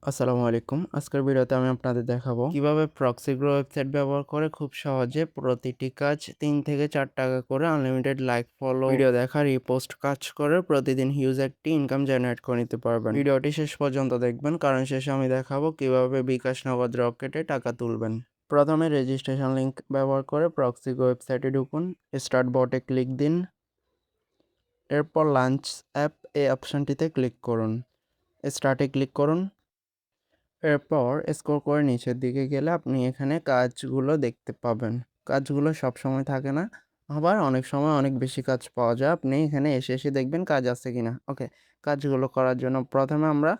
আসসালামু আলাইকুম। আজকের ভিডিওতে আমি আপনাদের দেখাবো কিভাবে প্রক্সি গ্রো ওয়েবসাইট ব্যবহার করে খুব সহজে প্রতিটি কাজ ৩ থেকে ৳৪ করে আনলিমিটেড লাইক, ফলো, ভিডিও দেখা, রিপোস্ট কাজ করে প্রতিদিন হিউজ একটি ইনকাম জেনারেট করে নিতে পারবেন। ভিডিওটি শেষ পর্যন্ত দেখবেন কারণ শেষে আমি দেখাবো কিভাবে বিকাশ নগদ রকেটে টাকা তুলবেন। প্রথমে রেজিস্ট্রেশন লিংক ব্যবহার করে প্রক্সি গ্রো ওয়েবসাইটে ঢুকুন। স্টার্ট বটে ক্লিক দিন। এরপর লঞ্চ অ্যাপ এই অপশনটিতে ক্লিক করুন। স্টার্টে ক্লিক করুন। এরপর স্ক্রল করে নিচের দিকে গেলে আপনি এখানে কাজগুলো দেখতে পাবেন। কাজগুলো সবসময় থাকে না, আবার অনেক সময় অনেক বেশি কাজ পাওয়া যায়। আপনি এখানে এসে দেখবেন কাজ আছে কিনা। ওকে, কাজগুলো করার জন্য প্রথমে আমরা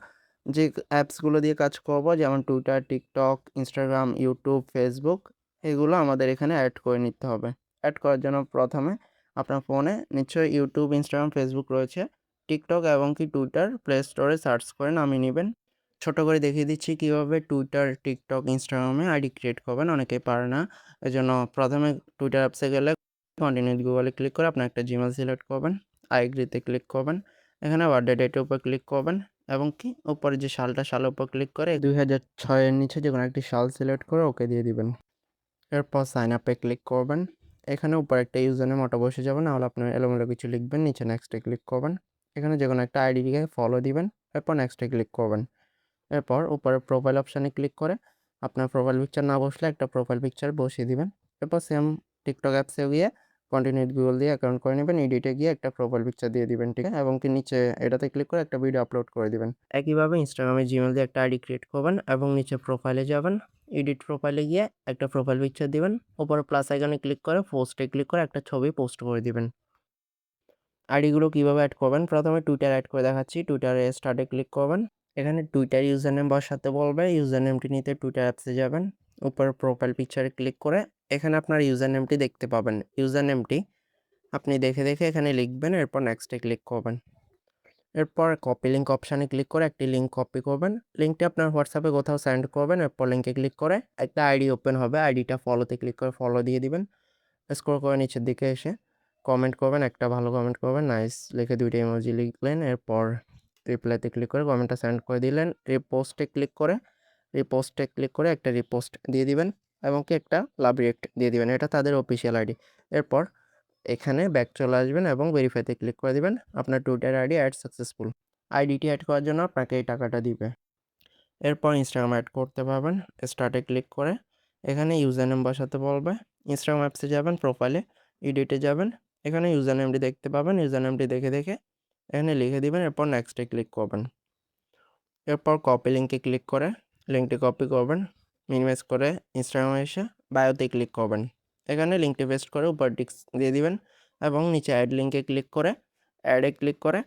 যে অ্যাপসগুলো দিয়ে কাজ করব, যেমন Twitter, TikTok, Instagram, YouTube, Facebook, এগুলো আমাদের এখানে অ্যাড করে নিতে হবে। অ্যাড করার জন্য প্রথমে আপনার ফোনে নিশ্চয়ই ইউটিউব, ইনস্টাগ্রাম, ফেসবুক রয়েছে। টিকটক এবং কি টুইটার প্লে স্টোরে সার্চ করে নামিয়ে নেবেন। ছোট করে দেখিয়ে দিচ্ছি কিভাবে টুইটার, টিকটক, ইনস্টাগ্রামে আইডি ক্রিয়েট করবেন। অনেকেই পারে না। এজন্য প্রথমে টুইটার অ্যাপসে গেলে কন্টিনিউ উইথ গুগলে ক্লিক করে আপনার একটা জিমেইল সিলেক্ট করবেন। আই এগ্রিতে ক্লিক করবেন। এখানে বার্থডে ডেটের উপর ক্লিক করবেন এবং কি উপরে যে সালের উপর ক্লিক করে ২০০৬ এর নিচে যেকোনো একটি সাল সিলেক্ট করে ওকে দিয়ে দিবেন। এরপর সাইন আপে ক্লিক করবেন। এখানে উপরে একটা ইউজার নেম ওটা বসে যাবে, নাহলে আপনার এলোমেলো কিছু লিখবেন। নিচে নেক্সটে ক্লিক করবেন। এখানে যেকোনো একটা আইডি দিয়ে ফলো দিবেন। এরপর নেক্সটে ক্লিক করবেন। এরপর উপরে প্রোফাইল অপশানে ক্লিক করে আপনার প্রোফাইল পিকচার না বসলে একটা প্রোফাইল পিকচার বসিয়ে দিবেন। এরপর সেম টিকটক অ্যাপসে গিয়ে কন্টিনিউ উইথ গুগল দিয়ে অ্যাকাউন্ট করে নেবেন। এডিটে গিয়ে একটা প্রোফাইল পিকচার দিয়ে দিবেন, ঠিক আছে? এবং কি নিচে এটাতে ক্লিক করে একটা ভিডিও আপলোড করে দিবেন। একইভাবে ইনস্টাগ্রামে জিমেইল দিয়ে একটা আইডি ক্রিয়েট করবেন এবং নিচে প্রোফাইলে যাবেন। এডিট প্রোফাইলে গিয়ে একটা প্রোফাইল পিকচার দিবেন। উপরে প্লাস আইকনে ক্লিক করে পোস্টে ক্লিক করে একটা ছবি পোস্ট করে দিবেন। আইডিগুলো কিভাবে এড করবেন? প্রথমে টুইটার এড করে দেখাচ্ছি। টুইটারে স্টার্টে ক্লিক করবেন। এখানে টুইটার ইউজার নেম বসাতে বলবে। ইউজার নেমটি নিতে টুইটার অ্যাপসে যাবেন। উপরে প্রোফাইল পিকচারে ক্লিক করে এখানে আপনার ইউজার নেমটি দেখতে পাবেন। ইউজার নেমটি আপনি দেখে এখানে লিখবেন। এরপর নেক্সটে ক্লিক করবেন। এরপর কপি লিঙ্ক অপশানে ক্লিক করে একটি লিঙ্ক কপি করবেন। লিঙ্কটি আপনার হোয়াটসঅ্যাপে কোথাও সেন্ড করবেন। এরপর লিঙ্কে ক্লিক করে একটা আইডি ওপেন হবে। আইডিটা ফলোতে ক্লিক করে ফলো দিয়ে দিবেন। স্ক্রল করে নিচের দিকে এসে কমেন্ট করবেন, একটা ভালো কমেন্ট করবেন, নাইস লিখে ২ টা ইমোজি লিখলেন। এরপর রিপ্লাইতে ক্লিক করে কমেন্টটা সেন্ড করে দিলেন। রিপোস্টে ক্লিক করে একটা রিপোস্ট দিয়ে দিবেন এবং কি একটা লাভ রিঅ্যাক্ট দিয়ে দিবেন। এটা তাদের অফিসিয়াল আইডি। এরপর এখানে ব্যাক চলে আসবেন এবং ভেরিফাইতে ক্লিক করে দিবেন। আপনার টুইটার আইডি অ্যাড সাকসেসফুল। আইডিটি অ্যাড করার জন্য আপনাকে এই টাকাটা দিবে। এরপর ইনস্টাগ্রাম অ্যাড করতে পারবেন। স্টার্টে ক্লিক করে এখানে ইউজার নেম বসাতে বলবে। ইনস্টাগ্রাম অ্যাপসে যাবেন, প্রোফাইলে এডিটে যাবেন। এখানে ইউজার নেমটি দেখতে পাবেন। ইউজার নেমটি দেখে এখানে লিখে দিবেন। এরপর নেক্সটে ক্লিক করবেন। এরপর কপি লিঙ্কে ক্লিক করে লিঙ্কটি কপি করবেন। মিনিমাইজ করে ইনস্টাগ্রামে এসে বায়োতে ক্লিক করবেন। এখানে লিঙ্কটি পেস্ট করে উপর টিক্স দিয়ে দিবেন এবং নিচে অ্যাড লিঙ্কে ক্লিক করে অ্যাডে ক্লিক করে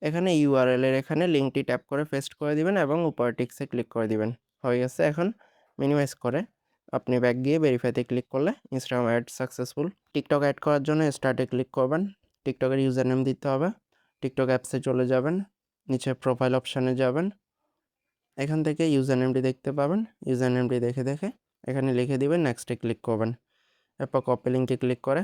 এখানে ইউআরএল এর এখানে লিঙ্কটি ট্যাপ করে পেস্ট করে দিবেন এবং উপর টিক্সে ক্লিক করে দিবেন। হয়ে গেছে। এখন মিনিমাইজ করে আপনি ব্যাক গিয়ে ভেরিফাইতে ক্লিক করলে Instagram add successful. TikTok add করার জন্য স্টার্টে ক্লিক করবেন। টিকটকের ইউজার নেম দিতে হবে। টিকটক অ্যাপসে চলে যাবেন। নিচে প্রোফাইল অপশানে যাবেন। এখান থেকে ইউজার নেমটি দেখতে পাবেন। ইউজার নেমটি দেখে এখানে লিখে দিবেন। নেক্সটে ক্লিক করবেন। এরপর কপি লিঙ্কে ক্লিক করে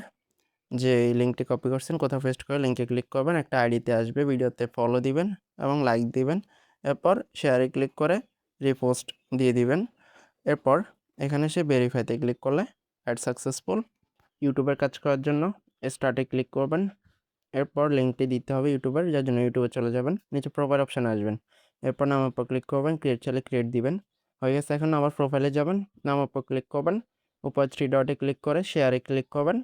যে লিঙ্কটি কপি করছেন কোথাও পেস্ট করে লিঙ্কে ক্লিক করবেন। একটা আইডিতে আসবে, ভিডিওতে ফলো দিবেন এবং লাইক দিবেন। এরপর শেয়ারে ক্লিক করে রিপোস্ট দিয়ে দিবেন। এরপর এখানে এসে ভেরিফাইতে ক্লিক করলে অ্যাড সাকসেসফুল। ইউটিউবের কাজ করার জন্য স্টার্টে ক্লিক করবেন। এরপর লিঙ্কটি দিতে হবে ইউটিউবের, যার জন্য ইউটিউবে চলে যাবেন। নিচে প্রোফাইল অপশানে আসবেন। এরপর নামের উপর ক্লিক করবেন। ক্রিয়েট চাইলে ক্রিয়েট দিবেন। হয়ে গেছে। এখন আবার প্রোফাইলে যাবেন। নামের উপর ক্লিক করবেন। উপর 3 ডটে ক্লিক করে শেয়ারে ক্লিক করবেন।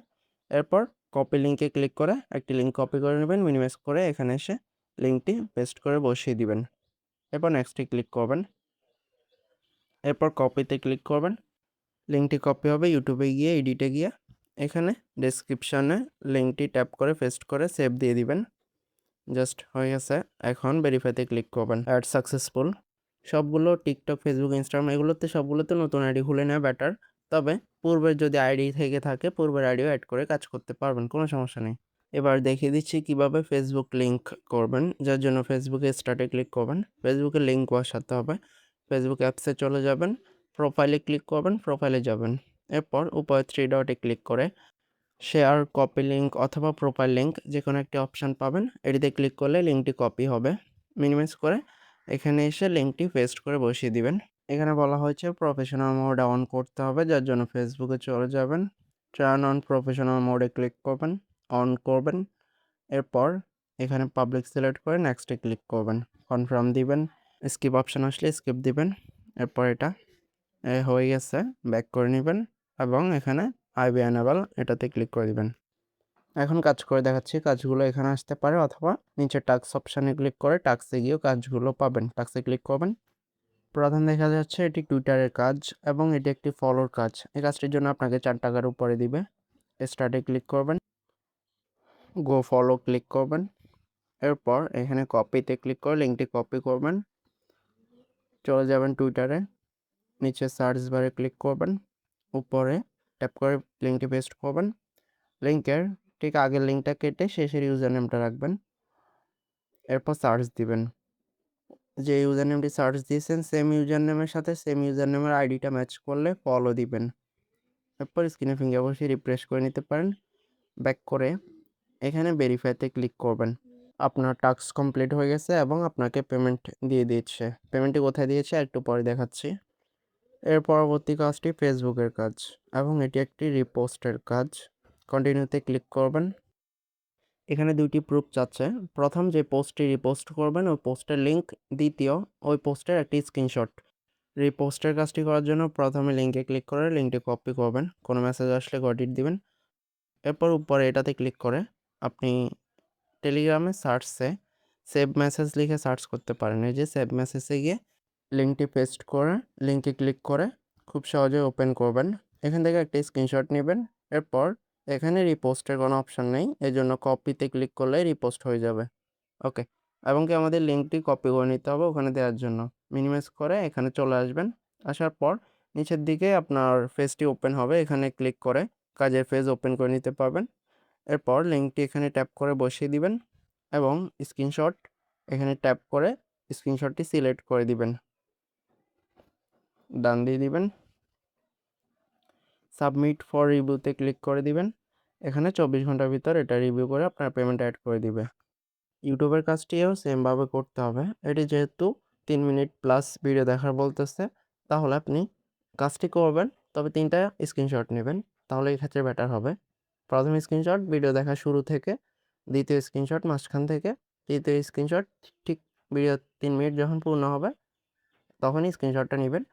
এরপর কপি লিঙ্কে ক্লিক করে একটি লিঙ্ক কপি করে নেবেন। মিনিমাইজ করে এখানে এসে লিঙ্কটি পেস্ট করে বসিয়ে দিবেন। এরপর নেক্সটে ক্লিক করবেন। এরপর কপিতে ক্লিক করবেন। লিঙ্কটি কপি হবে। ইউটিউবে গিয়ে এডিটে গিয়ে এখানে ডেসক্রিপশনে লিঙ্কটি ট্যাপ করে পেস্ট করে সেভ দিয়ে দিবেন। জাস্ট হয়ে গেছে। এখন ভেরিফাইতে ক্লিক করবেন। Add successful. সবগুলো টিকটক, ফেসবুক, ইনস্টাগ্রাম সবগুলোতে নতুন আইডি খুলে নেওয়া বেটার। তবে পূর্বের যদি আইডি থেকে থাকে পূর্বের আইডিও অ্যাড করে কাজ করতে পারবেন, কোনো সমস্যা নেই। এবার দেখিয়ে দিচ্ছি কিভাবে ফেসবুক লিঙ্ক করবেন, যার জন্য ফেসবুকে স্টার্টে ক্লিক করবেন। ফেসবুকে লিঙ্ক বসাতে হবে। ফেসবুক অ্যাপসে চলে যাবেন। প্রোফাইলে ক্লিক করবেন, প্রোফাইলে যাবেন। এরপর উপরে 3 ডটে ক্লিক করে শেয়ার, কপি লিঙ্ক অথবা প্রোফাইল লিঙ্ক যেকোনো একটি অপশান পাবেন। এটিতে ক্লিক করলে লিঙ্কটি কপি হবে। মিনিমাইজ করে এখানে এসে লিঙ্কটি পেস্ট করে বসিয়ে দিবেন। এখানে বলা হয়েছে প্রফেশনাল মোড অন করতে হবে, যার জন্য ফেসবুকে চলে যাবেন, টার্ন অন প্রফেশনাল মোডে ক্লিক করবেন, অন করবেন। এরপর এখানে পাবলিক সিলেক্ট করে নেক্সটে ক্লিক করবেন, কনফার্ম দিবেন, স্কিপ অপশন আসলে স্কিপ দিবেন। এরপর এটা হয়ে গেছে, ব্যাক করে নেবেন এবং এখানে আইবি এনেবল এটাতে ক্লিক করে দিবেন। এখন কাজ করে দেখাচ্ছি, কাজগুলো এখানে আসতে পারে অথবা নিচে টাস্ক অপশানে ক্লিক করে টাস্কে গিয়েও কাজগুলো পাবেন। টাস্কে ক্লিক করবেন, প্রধান দেখা যাচ্ছে এটি টুইটারের কাজ এবং এটি একটি ফলোর কাজ। এই কাজটির জন্য আপনাকে 4 টাকার উপরে দিবে। স্টার্টে ক্লিক করবেন, গো ফলো ক্লিক করবেন। এরপর এখানে কপিতে ক্লিক করে লিঙ্কটি কপি করবেন, চলে যাবেন টুইটারে, নিচে সার্চ বারে ক্লিক করবেন, উপরে ট্যাপ করে লিঙ্কটি পেস্ট করবেন। লিঙ্কের ঠিক আগের লিঙ্কটা কেটে শেষের ইউজার নেমটা রাখবেন। এরপর সার্চ দিবেন, যে ইউজার নেমটি সার্চ দিয়েছেন সেম ইউজার নেমের সাথে সেম ইউজার নেমের আইডিটা ম্যাচ করলে ফলো দিবেন। এরপর স্ক্রিনে ফিঙ্গার বসিয়ে রিফ্রেশ করে নিতে পারেন। ব্যাক করে এখানে ভেরিফাইতে ক্লিক করবেন। আপনার টাস্ক কমপ্লিট হয়ে গেছে এবং আপনাকে পেমেন্ট দিয়ে দিচ্ছে। পেমেন্টটি কোথায় দিয়েছে একটু পরে দেখাচ্ছি। এর পরবর্তী কাজটি ফেসবুকের কাজ এবং এটি একটি রিপোস্টের কাজ। কন্টিনিউতে ক্লিক করবেন। এখানে দুইটি প্রুফ চাচ্ছে। প্রথম যে পোস্টটি রিপোস্ট করবেন ওই পোস্টের লিঙ্ক, দ্বিতীয় ওই পোস্টের একটি স্ক্রিনশট। রিপোস্টের কাজটি করার জন্য প্রথমে লিঙ্কে ক্লিক করে লিঙ্কটি কপি করবেন, কোনো মেসেজ আসলে গডিট দিবেন। এরপর উপরে এটাতে ক্লিক করে আপনি টেলিগ্রামে সার্চে সেভ মেসেজ লিখে সার্চ করতে পারেন। এই যে সেভ মেসেজে গিয়ে লিঙ্কটি পেস্ট করে লিঙ্কে ক্লিক করে খুব সহজে ওপেন করবেন। এখান থেকে একটা স্ক্রিনশট নেবেন। এরপর এখানে রিপোস্টের কোনো অপশান নেই, এই জন্য কপিতে ক্লিক করলে রিপোস্ট হয়ে যাবে। ওকে, এবং কি আমাদের লিঙ্কটি কপি করে নিতে হবে ওখানে দেওয়ার জন্য। মিনিমাইজ করে এখানে চলে আসবেন, আসার পর নিচের দিকে আপনার পেজটি ওপেন হবে, এখানে ক্লিক করে কাজের পেজ ওপেন করে নিতে পারবেন। এরপর লিঙ্কটি এখানে ট্যাপ করে বসিয়ে দিবেন এবং স্ক্রিনশট এখানে ট্যাপ করে স্ক্রিনশটটি সিলেক্ট করে দিবেন, ডান দিয়ে দিবেন। সাবমিট ফর রিভিউতে ক্লিক করে দিবেন। এখানে 24 ঘন্টার ভিতর এটা রিভিউ করে আপনার পেমেন্ট অ্যাড করে দিবে। ইউটিউবের কাজটিও সেমভাবে করতে হবে। এটি যেহেতু 3 মিনিট প্লাস ভিডিও দেখার বলতেছে, তাহলে আপনি কাজটি করবেন, তবে 3টা স্ক্রিনশট নেবেন, তাহলে এই ক্ষেত্রে বেটার হবে। প্রথম স্ক্রিনশট ভিডিও দেখা শুরু থেকে, দ্বিতীয় স্ক্রিনশট মাঝখান থেকে, তৃতীয় স্ক্রিনশট ঠিক ভিডিও 3 মিনিট যখন পূর্ণ হবে তখনই স্ক্রিনশটটা নেবেন।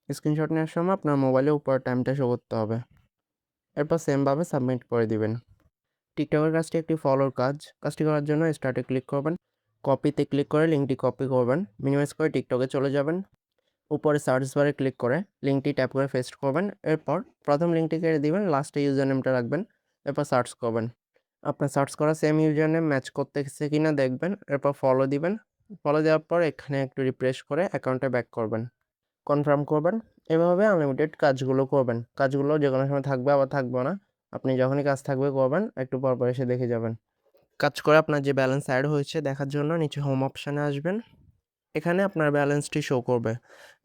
স্ক্রিনশট নেওয়ার সময় আপনার মোবাইলে উপরের টাইমটা শো করতে হবে। এরপর সেমভাবে সাবমিট করে দিবেন। টিকটকের কাজটি একটি ফলোর কাজ। কাজটি করার জন্য স্টার্টে ক্লিক করবেন, কপিতে ক্লিক করে লিঙ্কটি কপি করবেন, মিনিমাইজ করে টিকটকে চলে যাবেন, উপরে সার্চ বারে ক্লিক করে লিঙ্কটি ট্যাপ করে পেস্ট করবেন। এরপর প্রথম লিঙ্কটি কেটে দিবেন, লাস্টে ইউজার নেমটা রাখবেন, এরপর সার্চ করবেন। আপনার সার্চ করা সেম ইউজার নেম ম্যাচ করতেছে কিনা দেখবেন, এরপর ফলো দিবেন। ফলো দেওয়ার পর এখানে একটু রিফ্রেশ করে অ্যাকাউন্টে ব্যাক করবেন, কনফার্ম করবেন। এভাবে আনলিমিটেড কাজগুলো করবেন। কাজগুলো যে কোনো সময় থাকবে আবার থাকবে না, আপনি যখনই কাজ থাকবে করবেন, একটু পর পর এসে দেখে যাবেন। কাজ করে আপনার যে ব্যালেন্স অ্যাড হয়েছে দেখার জন্য নিচে হোম অপশানে আসবেন, এখানে আপনার ব্যালেন্সটি শো করবে।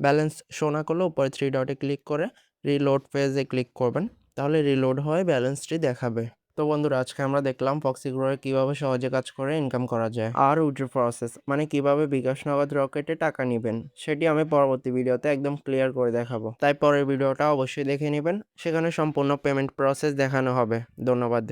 ব্যালেন্স শো না করলে উপরে 3 ডটে ক্লিক করে রিলোড পেজে ক্লিক করবেন, তাহলে রিলোড হয়ে ব্যালেন্সটি দেখাবে। তো বন্ধুরা, আজকে আমরা দেখলাম ফক্সিগ্রোয়ে কীভাবে সহজে কাজ করে ইনকাম করা যায়। আর উইথড্র প্রসেস মানে কীভাবে বিকাশ নগদ রকেটে টাকা নেবেন সেটি আমি পরবর্তী ভিডিওতে একদম ক্লিয়ার করে দেখাবো, তাই পরের ভিডিওটা অবশ্যই দেখে নেবেন, সেখানে সম্পূর্ণ পেমেন্ট প্রসেস দেখানো হবে। ধন্যবাদ।